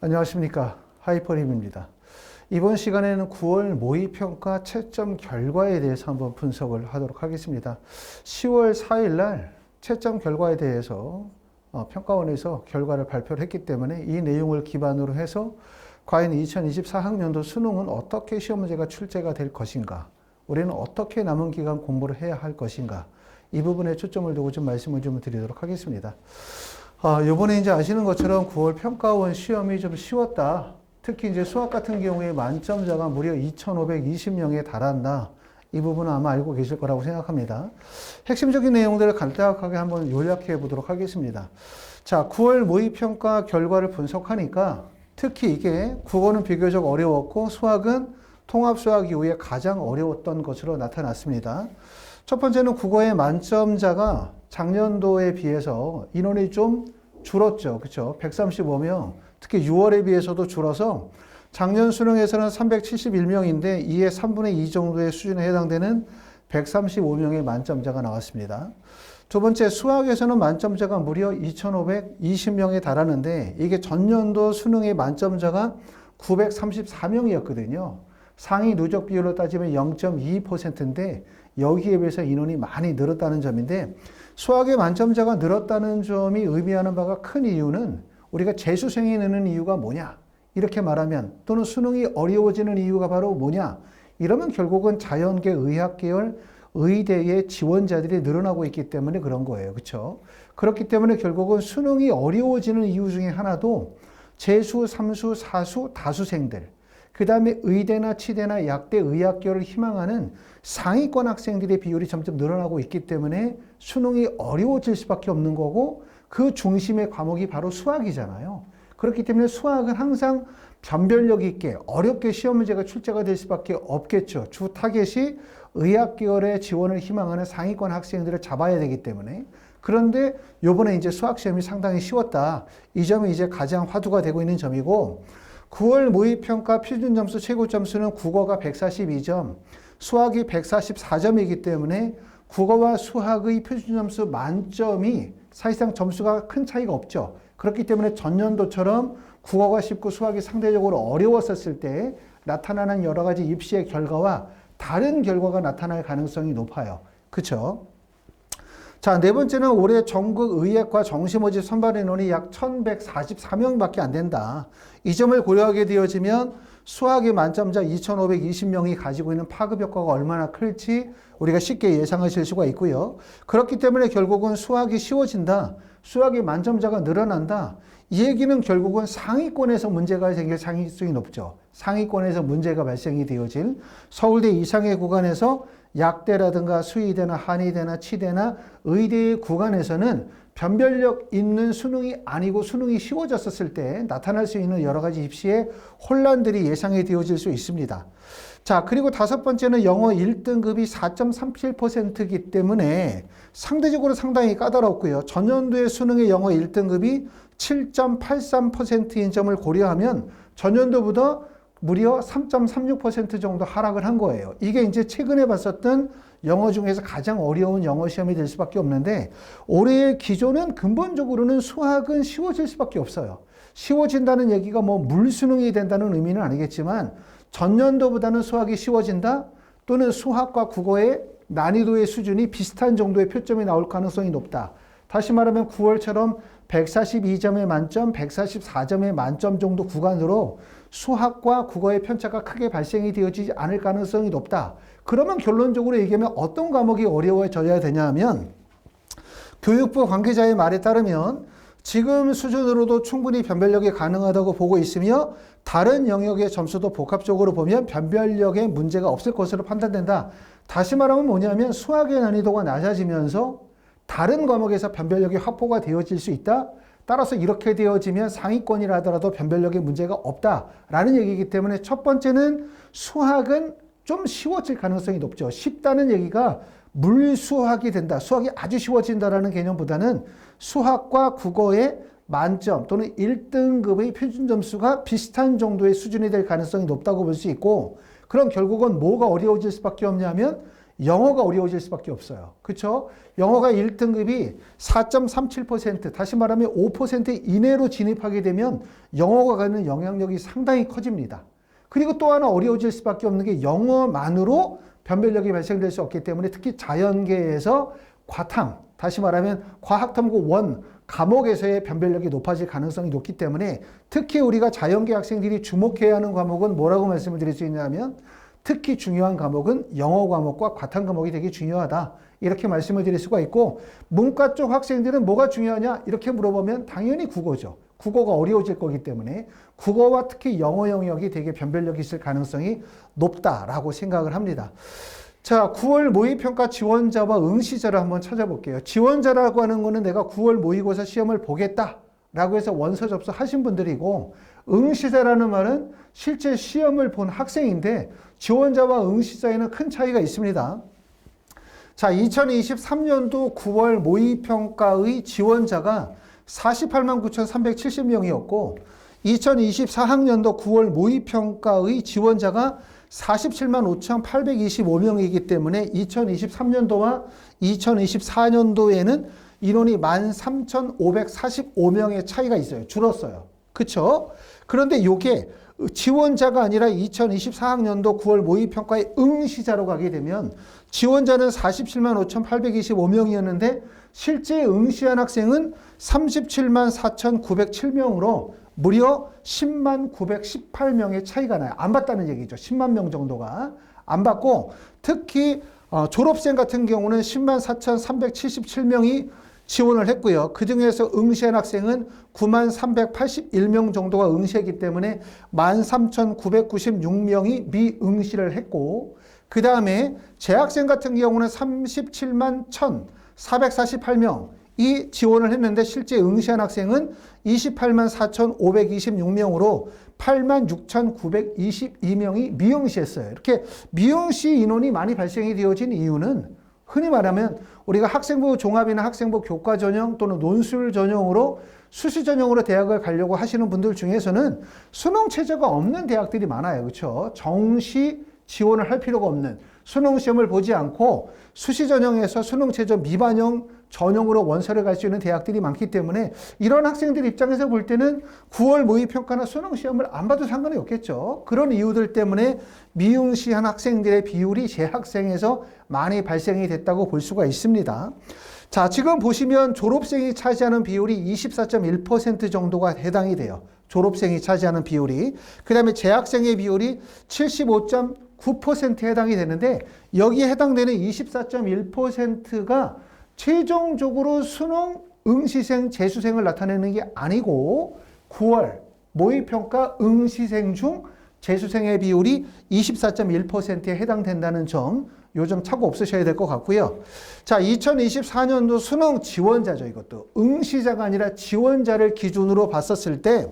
안녕하십니까. 하이퍼림입니다. 이번 시간에는 9월 모의평가 채점 결과에 대해서 한번 분석을 하도록 하겠습니다. 10월 4일 날 채점 결과에 대해서 평가원에서 결과를 발표를 했기 때문에 이 내용을 기반으로 해서 과연 2024학년도 수능은 어떻게 시험 문제가 출제가 될 것인가, 우리는 어떻게 남은 기간 공부를 해야 할 것인가, 이 부분에 초점을 두고 좀 말씀을 좀 드리도록 하겠습니다. 요번에 이제 아시는 것처럼 9월 평가원 시험이 좀 쉬웠다. 특히 이제 수학 같은 경우에 만점자가 무려 2,520명에 달한다. 이 부분은 아마 알고 계실 거라고 생각합니다. 핵심적인 내용들을 간략하게 한번 요약해 보도록 하겠습니다. 자, 9월 모의평가 결과를 분석하니까 특히 이게 국어는 비교적 어려웠고 수학은 통합수학 이후에 가장 어려웠던 것으로 나타났습니다. 첫 번째는 국어의 만점자가 작년도에 비해서 인원이 좀 줄었죠. 그렇죠? 135명. 특히 6월에 비해서도 줄어서 작년 수능에서는 371명인데 이에 3분의 2 정도의 수준에 해당되는 135명의 만점자가 나왔습니다. 두 번째, 수학에서는 만점자가 무려 2,520명에 달하는데 이게 전년도 수능의 만점자가 934명이었거든요. 상위 누적 비율로 따지면 0.22%인데 여기에 비해서 인원이 많이 늘었다는 점인데, 수학의 만점자가 늘었다는 점이 의미하는 바가 큰 이유는 우리가 재수생이 느는 이유가 뭐냐? 이렇게 말하면, 또는 수능이 어려워지는 이유가 바로 뭐냐? 이러면 결국은 자연계, 의학계열, 의대의 지원자들이 늘어나고 있기 때문에 그런 거예요. 그렇죠? 그렇기 때문에 결국은 수능이 어려워지는 이유 중에 하나도 재수, 삼수, 사수, 다수생들, 그 다음에 의대나 치대나 약대, 의학계열을 희망하는 상위권 학생들의 비율이 점점 늘어나고 있기 때문에 수능이 어려워질 수밖에 없는 거고, 그 중심의 과목이 바로 수학이잖아요. 그렇기 때문에 수학은 항상 변별력 있게 어렵게 시험 문제가 출제가 될 수밖에 없겠죠. 주 타겟이 의학계열의 지원을 희망하는 상위권 학생들을 잡아야 되기 때문에. 그런데 요번에 이제 수학 시험이 상당히 쉬웠다. 이 점이 이제 가장 화두가 되고 있는 점이고, 9월 모의평가 표준점수 최고점수는 국어가 142점, 수학이 144점이기 때문에 국어와 수학의 표준점수 만점이 사실상 점수가 큰 차이가 없죠. 그렇기 때문에 전년도처럼 국어가 쉽고 수학이 상대적으로 어려웠었을 때 나타나는 여러 가지 입시의 결과와 다른 결과가 나타날 가능성이 높아요. 그렇죠? 자, 네 번째는 올해 전국 의예과 정시모집 선발 인원이 약 1,144명밖에 안 된다. 이 점을 고려하게 되어지면 수학의 만점자 2,520명이 가지고 있는 파급 효과가 얼마나 클지 우리가 쉽게 예상하실 수가 있고요. 그렇기 때문에 결국은 수학이 쉬워진다. 수학의 만점자가 늘어난다. 이 얘기는 결국은 상위권에서 문제가 생길 가능성이 높죠. 상위권에서 문제가 발생이 되어질 서울대 이상의 구간에서 약대라든가 수의대나 한의대나 치대나 의대의 구간에서는 변별력 있는 수능이 아니고 수능이 쉬워졌었을 때 나타날 수 있는 여러 가지 입시의 혼란들이 예상이 되어질 수 있습니다. 자, 그리고 다섯 번째는 영어 1등급이 4.37%이기 때문에 상대적으로 상당히 까다롭고요. 전년도의 수능의 영어 1등급이 7.83%인 점을 고려하면 전년도보다 무려 3.36% 정도 하락을 한 거예요. 이게 이제 최근에 봤었던 영어 중에서 가장 어려운 영어 시험이 될 수밖에 없는데, 올해의 기조는 근본적으로는 수학은 쉬워질 수밖에 없어요. 쉬워진다는 얘기가 뭐 물수능이 된다는 의미는 아니겠지만 전년도보다는 수학이 쉬워진다, 또는 수학과 국어의 난이도의 수준이 비슷한 정도의 표점이 나올 가능성이 높다. 다시 말하면 9월처럼 142점의 만점, 144점의 만점 정도 구간으로 수학과 국어의 편차가 크게 발생이 되어지지 않을 가능성이 높다. 그러면 결론적으로 얘기하면 어떤 과목이 어려워져야 되냐 하면, 교육부 관계자의 말에 따르면 지금 수준으로도 충분히 변별력이 가능하다고 보고 있으며 다른 영역의 점수도 복합적으로 보면 변별력에 문제가 없을 것으로 판단된다. 다시 말하면 뭐냐면 수학의 난이도가 낮아지면서 다른 과목에서 변별력이 확보가 되어질 수 있다. 따라서 이렇게 되어지면 상위권이라 하더라도 변별력에 문제가 없다라는 얘기이기 때문에 첫 번째는 수학은 좀 쉬워질 가능성이 높죠. 쉽다는 얘기가 물수학이 된다, 수학이 아주 쉬워진다라는 개념보다는 수학과 국어의 만점 또는 1등급의 표준 점수가 비슷한 정도의 수준이 될 가능성이 높다고 볼 수 있고, 그럼 결국은 뭐가 어려워질 수밖에 없냐면 영어가 어려워질 수밖에 없어요. 그렇죠? 영어가 1등급이 4.37%, 다시 말하면 5% 이내로 진입하게 되면 영어가 갖는 영향력이 상당히 커집니다. 그리고 또 하나 어려워질 수밖에 없는 게 영어만으로 변별력이 발생될 수 없기 때문에 특히 자연계에서 과탐, 다시 말하면 과학탐구 1 과목에서의 변별력이 높아질 가능성이 높기 때문에 특히 우리가 자연계 학생들이 주목해야 하는 과목은 뭐라고 말씀을 드릴 수 있냐면 특히 중요한 과목은 영어 과목과 과탐 과목이 되게 중요하다. 이렇게 말씀을 드릴 수가 있고 문과 쪽 학생들은 뭐가 중요하냐? 이렇게 물어보면 당연히 국어죠. 국어가 어려워질 거기 때문에 국어와 특히 영어 영역이 되게 변별력이 있을 가능성이 높다라고 생각을 합니다. 자, 9월 모의평가 지원자와 응시자를 한번 찾아볼게요. 지원자라고 하는 거는 내가 9월 모의고사 시험을 보겠다라고 해서 원서 접수하신 분들이고 응시자라는 말은 실제 시험을 본 학생인데 지원자와 응시자에는 큰 차이가 있습니다. 자, 2023년도 9월 모의평가의 지원자가 48만 9,370명이었고 2024학년도 9월 모의평가의 지원자가 47만 5,825명이기 때문에 2023년도와 2024년도에는 인원이 13,545명의 차이가 있어요. 줄었어요. 그렇죠? 그런데 이게 지원자가 아니라 2024학년도 9월 모의평가의 응시자로 가게 되면 지원자는 47만 5,825명이었는데 실제 응시한 학생은 37만 4,907명으로 무려 10만 918명의 차이가 나요. 안 봤다는 얘기죠. 10만 명 정도가 안 봤고 특히 졸업생 같은 경우는 10만 4,377명이 지원을 했고요. 그 중에서 응시한 학생은 9만 381명 정도가 응시했기 때문에 13,996명이 미응시를 했고 그 다음에 재학생 같은 경우는 37만 1,448명이 지원을 했는데 실제 응시한 학생은 28만 4,526명으로 8만 6,922명이 미응시했어요. 이렇게 미응시 인원이 많이 발생이 되어진 이유는 흔히 말하면 우리가 학생부 종합이나 학생부 교과 전형 또는 논술 전형으로 수시 전형으로 대학을 가려고 하시는 분들 중에서는 수능 체제가 없는 대학들이 많아요. 그렇죠? 정시 지원을 할 필요가 없는 수능 시험을 보지 않고 수시 전형에서 수능 체제 미반영 전형으로 원서를 갈 수 있는 대학들이 많기 때문에 이런 학생들 입장에서 볼 때는 9월 모의평가나 수능 시험을 안 봐도 상관이 없겠죠. 그런 이유들 때문에 미응시한 학생들의 비율이 재학생에서 많이 발생이 됐다고 볼 수가 있습니다. 자, 지금 보시면 졸업생이 차지하는 비율이 24.1% 정도가 해당이 돼요. 졸업생이 차지하는 비율이. 그 다음에 재학생의 비율이 75.9%에 해당이 되는데 여기에 해당되는 24.1%가 최종적으로 수능 응시생, 재수생을 나타내는 게 아니고 9월 모의평가 응시생 중 재수생의 비율이 24.1%에 해당된다는 점, 요 점 차고 없으셔야 될 것 같고요. 자, 2024년도 수능 지원자죠. 이것도 응시자가 아니라 지원자를 기준으로 봤었을 때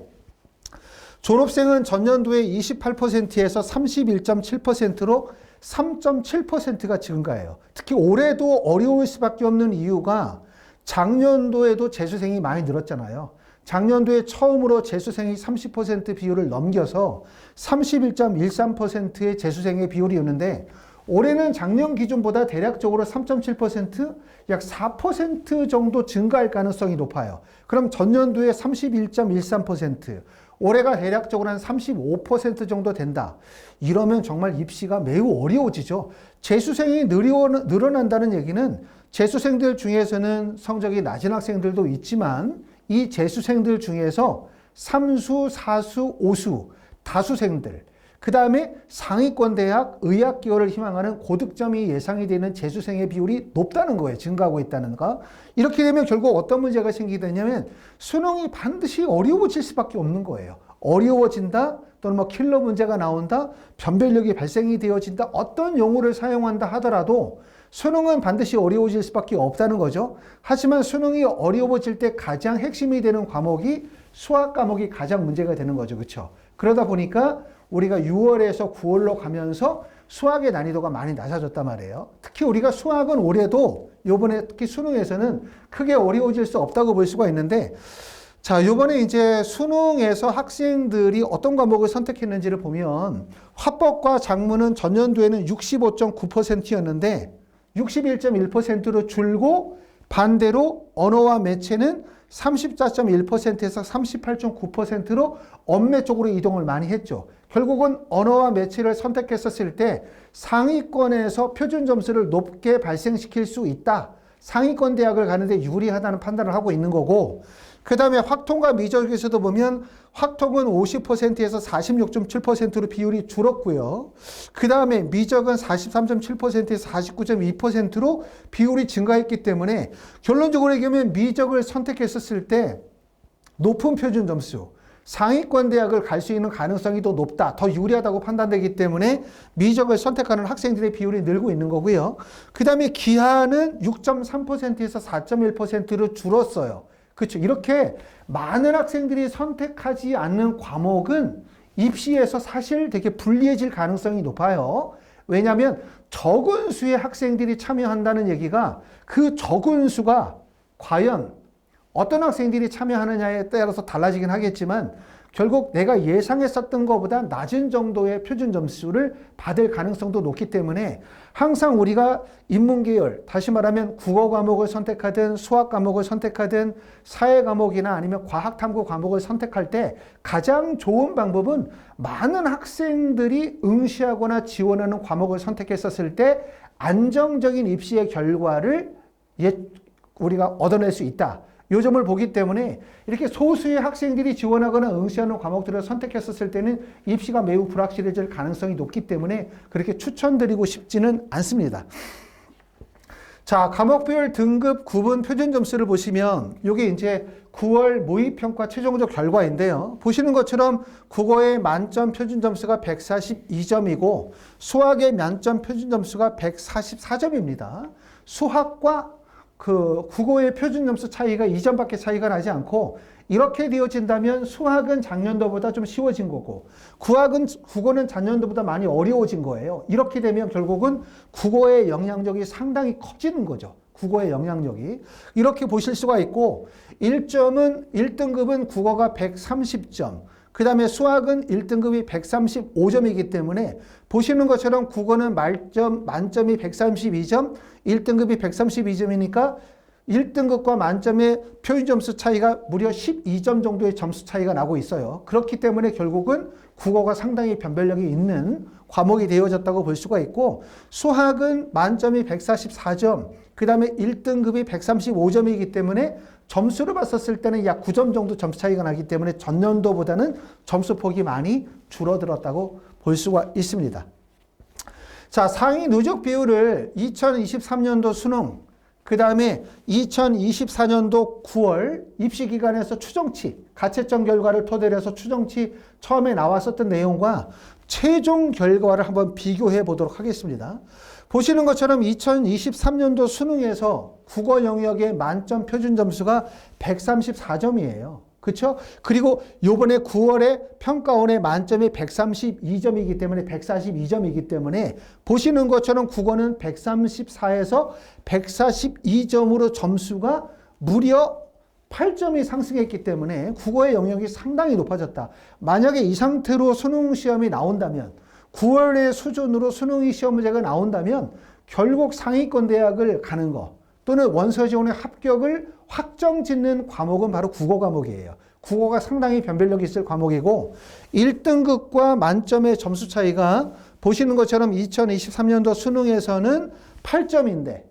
졸업생은 전년도에 28%에서 31.7%로 3.7%가 증가해요. 특히 올해도 어려울 수밖에 없는 이유가 작년도에도 재수생이 많이 늘었잖아요. 작년도에 처음으로 재수생이 30% 비율을 넘겨서 31.13%의 재수생의 비율이었는데 올해는 작년 기준보다 대략적으로 3.7%, 약 4% 정도 증가할 가능성이 높아요. 그럼 전년도에 31.13%, 올해가 대략적으로 한 35% 정도 된다. 이러면 정말 입시가 매우 어려워지죠. 재수생이 늘어난다는 얘기는 재수생들 중에서는 성적이 낮은 학생들도 있지만 이 재수생들 중에서 3수, 4수, 5수, 다수생들, 그 다음에 상위권 대학 의학기호를 희망하는 고득점이 예상이 되는 재수생의 비율이 높다는 거예요. 증가하고 있다는 거. 이렇게 되면 결국 어떤 문제가 생기냐면 수능이 반드시 어려워질 수밖에 없는 거예요. 어려워진다 또는 뭐 킬러 문제가 나온다, 변별력이 발생이 되어진다, 어떤 용어를 사용한다 하더라도 수능은 반드시 어려워질 수밖에 없다는 거죠. 하지만 수능이 어려워질 때 가장 핵심이 되는 과목이 수학 과목이 가장 문제가 되는 거죠. 그렇죠? 그러다 보니까 우리가 6월에서 9월로 가면서 수학의 난이도가 많이 낮아졌단 말이에요. 특히 우리가 수학은 올해도 이번에 특히 수능에서는 크게 어려워질 수 없다고 볼 수가 있는데 자, 요번에 이제 수능에서 학생들이 어떤 과목을 선택했는지를 보면 화법과 작문은 전년도에는 65.9%였는데 61.1%로 줄고 반대로 언어와 매체는 34.1%에서 38.9%로 언매 쪽으로 이동을 많이 했죠. 결국은 언어와 매체를 선택했었을 때 상위권에서 표준 점수를 높게 발생시킬 수 있다. 상위권 대학을 가는데 유리하다는 판단을 하고 있는 거고, 그 다음에 확통과 미적에서도 보면 확통은 50%에서 46.7%로 비율이 줄었고요. 그 다음에 미적은 43.7%에서 49.2%로 비율이 증가했기 때문에 결론적으로 얘기하면 미적을 선택했었을 때 높은 표준 점수, 상위권 대학을 갈 수 있는 가능성이 더 높다, 더 유리하다고 판단되기 때문에 미적을 선택하는 학생들의 비율이 늘고 있는 거고요. 그 다음에 기하는 6.3%에서 4.1%로 줄었어요. 그렇죠. 이렇게 많은 학생들이 선택하지 않는 과목은 입시에서 사실 되게 불리해질 가능성이 높아요. 왜냐하면 적은 수의 학생들이 참여한다는 얘기가 그 적은 수가 과연 어떤 학생들이 참여하느냐에 따라서 달라지긴 하겠지만 결국 내가 예상했었던 것보다 낮은 정도의 표준 점수를 받을 가능성도 높기 때문에 항상 우리가 인문계열, 다시 말하면 국어 과목을 선택하든 수학 과목을 선택하든 사회 과목이나 아니면 과학탐구 과목을 선택할 때 가장 좋은 방법은 많은 학생들이 응시하거나 지원하는 과목을 선택했었을 때 안정적인 입시의 결과를 우리가 얻어낼 수 있다. 이 점을 보기 때문에 이렇게 소수의 학생들이 지원하거나 응시하는 과목들을 선택했었을 때는 입시가 매우 불확실해질 가능성이 높기 때문에 그렇게 추천드리고 싶지는 않습니다. 자, 과목별 등급 구분 표준 점수를 보시면 이게 이제 9월 모의평가 최종적 결과인데요. 보시는 것처럼 국어의 만점 표준 점수가 142점이고 수학의 만점 표준 점수가 144점입니다. 수학과 국어의 표준 점수 차이가 2점밖에 차이가 나지 않고 이렇게 되어진다면 수학은 작년도보다 좀 쉬워진 거고 국어는 작년도보다 많이 어려워진 거예요. 이렇게 되면 결국은 국어의 영향력이 상당히 커지는 거죠. 국어의 영향력이. 이렇게 보실 수가 있고 1등급은 국어가 130점, 그 다음에 수학은 1등급이 135점이기 때문에 보시는 것처럼 국어는 만점이 132점, 1등급이 132점이니까 1등급과 만점의 표준 점수 차이가 무려 12점 정도의 점수 차이가 나고 있어요. 그렇기 때문에 결국은 국어가 상당히 변별력이 있는 과목이 되어졌다고 볼 수가 있고 수학은 만점이 144점, 그 다음에 1등급이 135점이기 때문에 점수를 봤었을 때는 약 9점 정도 점수 차이가 나기 때문에 전년도보다는 점수폭이 많이 줄어들었다고 볼 수가 있습니다. 자, 상위 누적 비율을 2023년도 수능, 그 다음에 2024년도 9월 입시기관에서 추정치, 가채점 결과를 토대로 해서 추정치 처음에 나왔었던 내용과 최종 결과를 한번 비교해 보도록 하겠습니다. 보시는 것처럼 2023년도 수능에서 국어 영역의 만점 표준 점수가 134점이에요. 그렇죠? 그리고 요번에 9월에 평가원의 만점이 132점이기 때문에 142점이기 때문에 보시는 것처럼 국어는 134에서 142점으로 점수가 무려 8점이 상승했기 때문에 국어의 영역이 상당히 높아졌다. 만약에 이 상태로 수능 시험이 나온다면 9월의 수준으로 수능 시험 문제가 나온다면 결국 상위권 대학을 가는 거 또는 원서 지원의 합격을 확정짓는 과목은 바로 국어 과목이에요. 국어가 상당히 변별력이 있을 과목이고 1등급과 만점의 점수 차이가 보시는 것처럼 2023년도 수능에서는 8점인데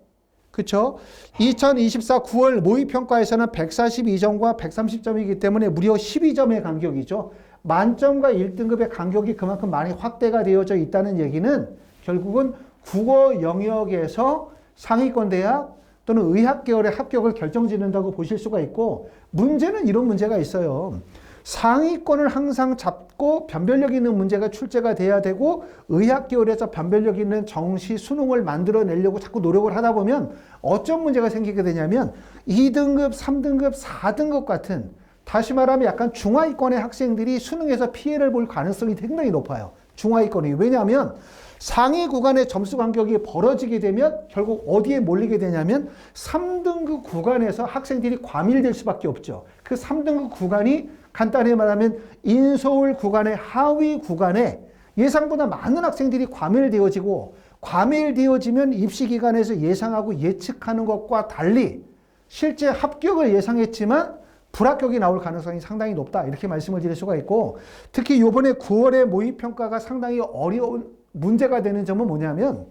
그렇죠? 2024 9월 모의평가에서는 142점과 130점이기 때문에 무려 12점의 간격이죠. 만점과 1등급의 간격이 그만큼 많이 확대가 되어져 있다는 얘기는 결국은 국어 영역에서 상위권 대학 또는 의학 계열의 합격을 결정짓는다고 보실 수가 있고 문제는 이런 문제가 있어요. 상위권을 항상 잡고 변별력 있는 문제가 출제가 돼야 되고 의학 계열에서 변별력 있는 정시 수능을 만들어내려고 자꾸 노력을 하다 보면 어떤 문제가 생기게 되냐면 2등급, 3등급, 4등급 같은 다시 말하면 약간 중하위권의 학생들이 수능에서 피해를 볼 가능성이 상당히 높아요. 중하위권이. 왜냐하면 상위 구간의 점수 간격이 벌어지게 되면 결국 어디에 몰리게 되냐면 3등급 구간에서 학생들이 과밀될 수밖에 없죠. 그 3등급 구간이 간단히 말하면 인서울 구간의 하위 구간에 예상보다 많은 학생들이 과밀되어지고, 과밀되어지면 입시기관에서 예상하고 예측하는 것과 달리 실제 합격을 예상했지만 불합격이 나올 가능성이 상당히 높다, 이렇게 말씀을 드릴 수가 있고, 특히 이번에 9월에 모의평가가 상당히 어려운 문제가 되는 점은 뭐냐면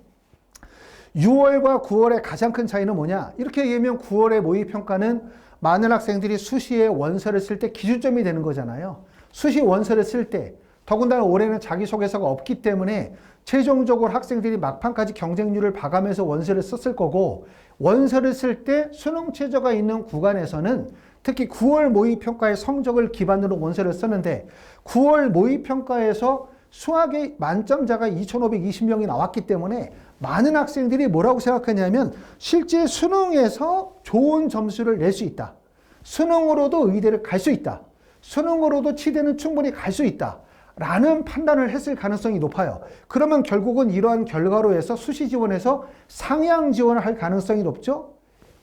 6월과 9월의 가장 큰 차이는 뭐냐, 이렇게 얘기하면 9월의 모의평가는 많은 학생들이 수시에 원서를 쓸 때 기준점이 되는 거잖아요. 수시 원서를 쓸 때, 더군다나 올해는 자기소개서가 없기 때문에 최종적으로 학생들이 막판까지 경쟁률을 봐가면서 원서를 썼을 거고, 원서를 쓸 때 수능 최저가 있는 구간에서는 특히 9월 모의평가의 성적을 기반으로 원서를 썼는데, 9월 모의평가에서 수학의 만점자가 2,520명이 나왔기 때문에 많은 학생들이 뭐라고 생각하냐면 실제 수능에서 좋은 점수를 낼 수 있다, 수능으로도 의대를 갈 수 있다, 수능으로도 치대는 충분히 갈 수 있다 라는 판단을 했을 가능성이 높아요. 그러면 결국은 이러한 결과로 해서 수시 지원에서 상향 지원을 할 가능성이 높죠.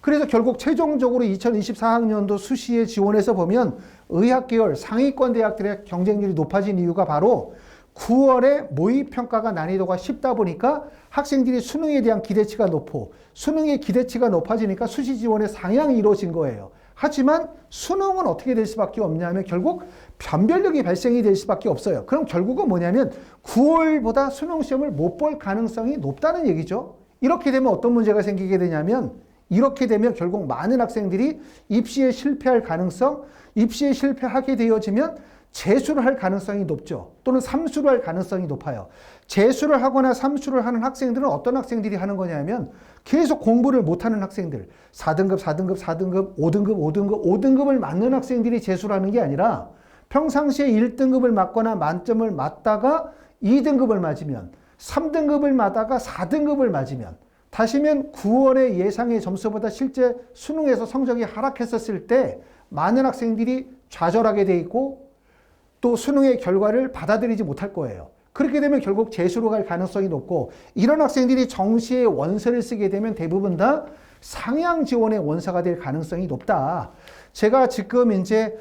그래서 결국 최종적으로 2024학년도 수시에 지원해서 보면 의학계열 상위권 대학들의 경쟁률이 높아진 이유가 바로 9월에 모의평가가 난이도가 쉽다 보니까 학생들이 수능에 대한 기대치가 높고, 수능의 기대치가 높아지니까 수시 지원의 상향이 이루어진 거예요. 하지만 수능은 어떻게 될 수밖에 없냐면 결국 변별력이 발생이 될 수밖에 없어요. 그럼 결국은 뭐냐면 9월보다 수능 시험을 못 볼 가능성이 높다는 얘기죠. 이렇게 되면 어떤 문제가 생기게 되냐면, 이렇게 되면 결국 많은 학생들이 입시에 실패할 가능성, 입시에 실패하게 되어지면 재수를 할 가능성이 높죠. 또는 삼수를 할 가능성이 높아요. 재수를 하거나 삼수를 하는 학생들은 어떤 학생들이 하는 거냐면 계속 공부를 못하는 학생들, 4등급, 4등급, 4등급, 5등급, 5등급, 5등급을 맞는 학생들이 재수를 하는 게 아니라 평상시에 1등급을 맞거나 만점을 맞다가 2등급을 맞으면, 3등급을 맞다가 4등급을 맞으면, 다시면 9월의 예상의 점수보다 실제 수능에서 성적이 하락했었을 때 많은 학생들이 좌절하게 돼 있고 또 수능의 결과를 받아들이지 못할 거예요. 그렇게 되면 결국 재수로 갈 가능성이 높고, 이런 학생들이 정시에 원서를 쓰게 되면 대부분 다 상향 지원의 원서가 될 가능성이 높다. 제가 지금 이제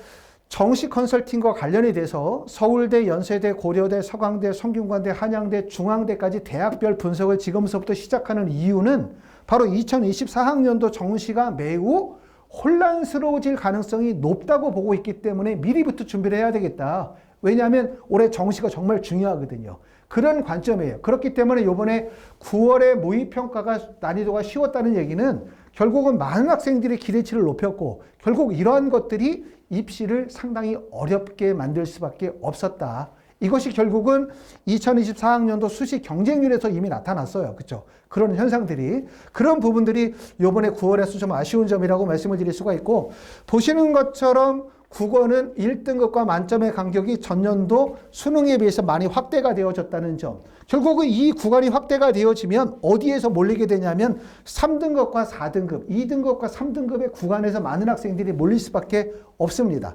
정시 컨설팅과 관련이 돼서 서울대, 연세대, 고려대, 서강대, 성균관대, 한양대, 중앙대까지 대학별 분석을 지금서부터 시작하는 이유는 바로 2024학년도 정시가 매우 혼란스러워질 가능성이 높다고 보고 있기 때문에 미리부터 준비를 해야 되겠다. 왜냐하면 올해 정시가 정말 중요하거든요. 그런 관점이에요. 그렇기 때문에 이번에 9월에 모의평가가 난이도가 쉬웠다는 얘기는 결국은 많은 학생들의 기대치를 높였고, 결국 이러한 것들이 입시를 상당히 어렵게 만들 수밖에 없었다. 이것이 결국은 2024학년도 수시 경쟁률에서 이미 나타났어요. 그렇죠? 그런 현상들이, 그런 부분들이 이번에 9월에서 좀 아쉬운 점이라고 말씀을 드릴 수가 있고, 보시는 것처럼 국어는 1등급과 만점의 간격이 전년도 수능에 비해서 많이 확대가 되어졌다는 점. 결국은 이 구간이 확대가 되어지면 어디에서 몰리게 되냐면 3등급과 4등급, 2등급과 3등급의 구간에서 많은 학생들이 몰릴 수밖에 없습니다.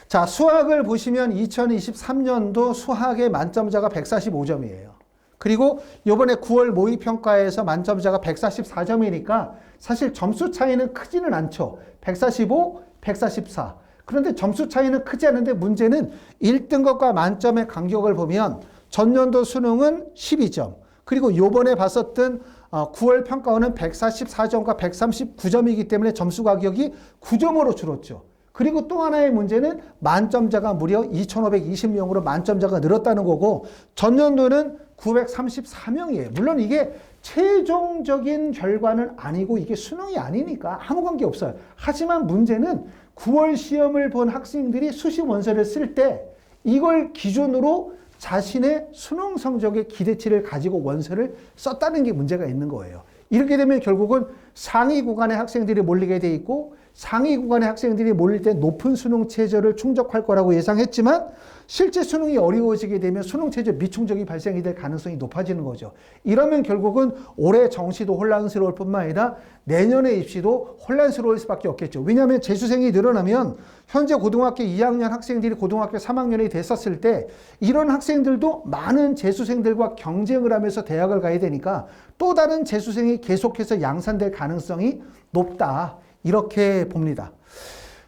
자, 수학을 보시면 2023년도 수학의 만점자가 145점이에요. 그리고 이번에 9월 모의평가에서 만점자가 144점이니까 사실 점수 차이는 크지는 않죠. 145, 144. 그런데 점수 차이는 크지 않은데 문제는 1등급과 만점의 간격을 보면 전년도 수능은 12점. 그리고 요번에 봤었던 9월 평가원은 144점과 139점이기 때문에 점수 가격이 9점으로 줄었죠. 그리고 또 하나의 문제는 만점자가 무려 2,520명으로 만점자가 늘었다는 거고, 전년도는 934명이에요. 물론 이게 최종적인 결과는 아니고 이게 수능이 아니니까 아무 관계 없어요. 하지만 문제는 9월 시험을 본 학생들이 수시 원서를 쓸 때 이걸 기준으로 자신의 수능 성적의 기대치를 가지고 원서를 썼다는 게 문제가 있는 거예요. 이렇게 되면 결국은 상위 구간의 학생들이 몰리게 돼 있고 상위 구간의 학생들이 몰릴 때 높은 수능 최저를 충족할 거라고 예상했지만 실제 수능이 어려워지게 되면 수능 최저 미충족이 발생이 될 가능성이 높아지는 거죠. 이러면 결국은 올해 정시도 혼란스러울 뿐만 아니라 내년의 입시도 혼란스러울 수밖에 없겠죠. 왜냐하면 재수생이 늘어나면 현재 고등학교 2학년 학생들이 고등학교 3학년이 됐었을 때 이런 학생들도 많은 재수생들과 경쟁을 하면서 대학을 가야 되니까 또 다른 재수생이 계속해서 양산될 가능성이 높다. 이렇게 봅니다.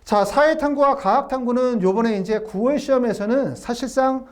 자, 사회탐구와 과학탐구는 요번에 이제 9월 시험에서는 사실상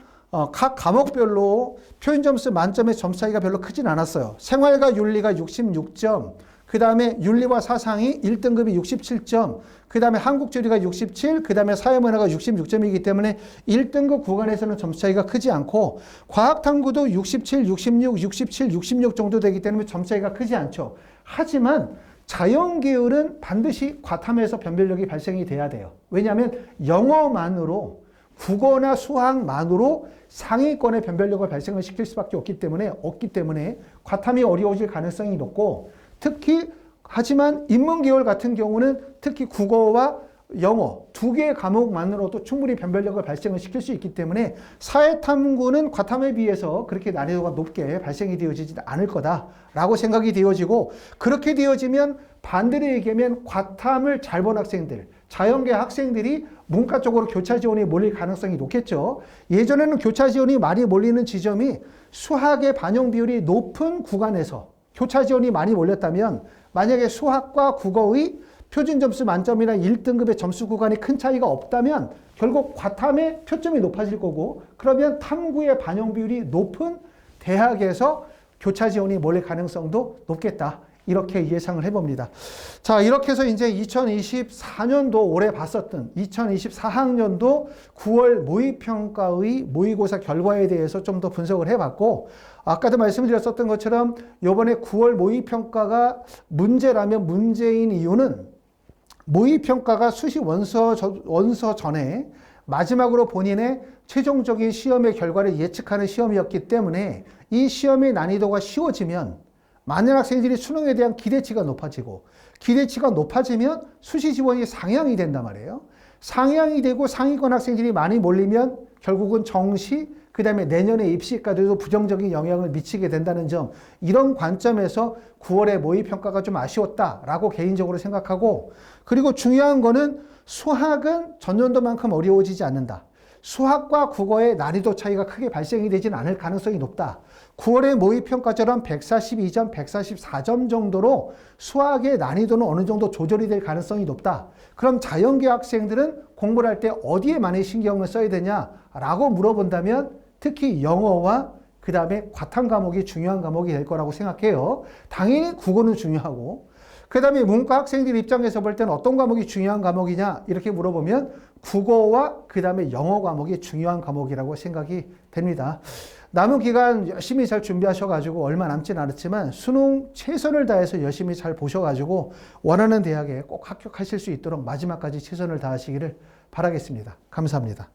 각 과목별로 표준 점수 만점의 점수 차이가 별로 크진 않았어요. 생활과 윤리가 66점, 그 다음에 윤리와 사상이 1등급이 67점, 그 다음에 한국지리가 67, 그 다음에 사회문화가 66점이기 때문에 1등급 구간에서는 점수 차이가 크지 않고 과학탐구도 67, 66, 67, 66 정도 되기 때문에 점수 차이가 크지 않죠. 하지만 자연계열은 반드시 과탐에서 변별력이 발생이 돼야 돼요. 왜냐하면 영어만으로 국어나 수학만으로 상위권의 변별력을 발생을 시킬 수밖에 없기 때문에 과탐이 어려워질 가능성이 높고 특히 하지만 인문계열 같은 경우는 특히 국어와 영어 두 개의 과목만으로도 충분히 변별력을 발생을 시킬 수 있기 때문에 사회탐구는 과탐에 비해서 그렇게 난이도가 높게 발생이 되어지지 않을 거다라고 생각이 되어지고 그렇게 되어지면 반대로 얘기하면 과탐을 잘 본 학생들, 자연계 학생들이 문과 쪽으로 교차 지원이 몰릴 가능성이 높겠죠. 예전에는 교차 지원이 많이 몰리는 지점이 수학의 반영 비율이 높은 구간에서 교차 지원이 많이 몰렸다면 만약에 수학과 국어의 표준 점수 만점이나 1등급의 점수 구간이 큰 차이가 없다면 결국 과탐의 표점이 높아질 거고 그러면 탐구의 반영 비율이 높은 대학에서 교차 지원이 몰릴 가능성도 높겠다. 이렇게 예상을 해봅니다. 자, 이렇게 해서 이제 2024년도 올해 봤었던 2024학년도 9월 모의평가의 모의고사 결과에 대해서 좀 더 분석을 해봤고 아까도 말씀드렸었던 것처럼 이번에 9월 모의평가가 문제라면 문제인 이유는 모의평가가 수시 원서 전에 마지막으로 본인의 최종적인 시험의 결과를 예측하는 시험이었기 때문에 이 시험의 난이도가 쉬워지면 많은 학생들이 수능에 대한 기대치가 높아지고 기대치가 높아지면 수시 지원이 상향이 된단 말이에요. 상향이 되고 상위권 학생들이 많이 몰리면 결국은 정시 그 다음에 내년의 입시까지도 부정적인 영향을 미치게 된다는 점 이런 관점에서 9월의 모의평가가 좀 아쉬웠다라고 개인적으로 생각하고 그리고 중요한 거는 수학은 전년도만큼 어려워지지 않는다. 수학과 국어의 난이도 차이가 크게 발생이 되지는 않을 가능성이 높다. 9월의 모의평가처럼 142점, 144점 정도로 수학의 난이도는 어느 정도 조절이 될 가능성이 높다. 그럼 자연계 학생들은 공부를 할 때 어디에 많이 신경을 써야 되냐라고 물어본다면 특히 영어와 그 다음에 과탐 과목이 중요한 과목이 될 거라고 생각해요. 당연히 국어는 중요하고 그 다음에 문과 학생들 입장에서 볼 때는 어떤 과목이 중요한 과목이냐 이렇게 물어보면 국어와 그 다음에 영어 과목이 중요한 과목이라고 생각이 됩니다. 남은 기간 열심히 잘 준비하셔가지고 얼마 남진 않았지만 수능 최선을 다해서 열심히 잘 보셔가지고 원하는 대학에 꼭 합격하실 수 있도록 마지막까지 최선을 다하시기를 바라겠습니다. 감사합니다.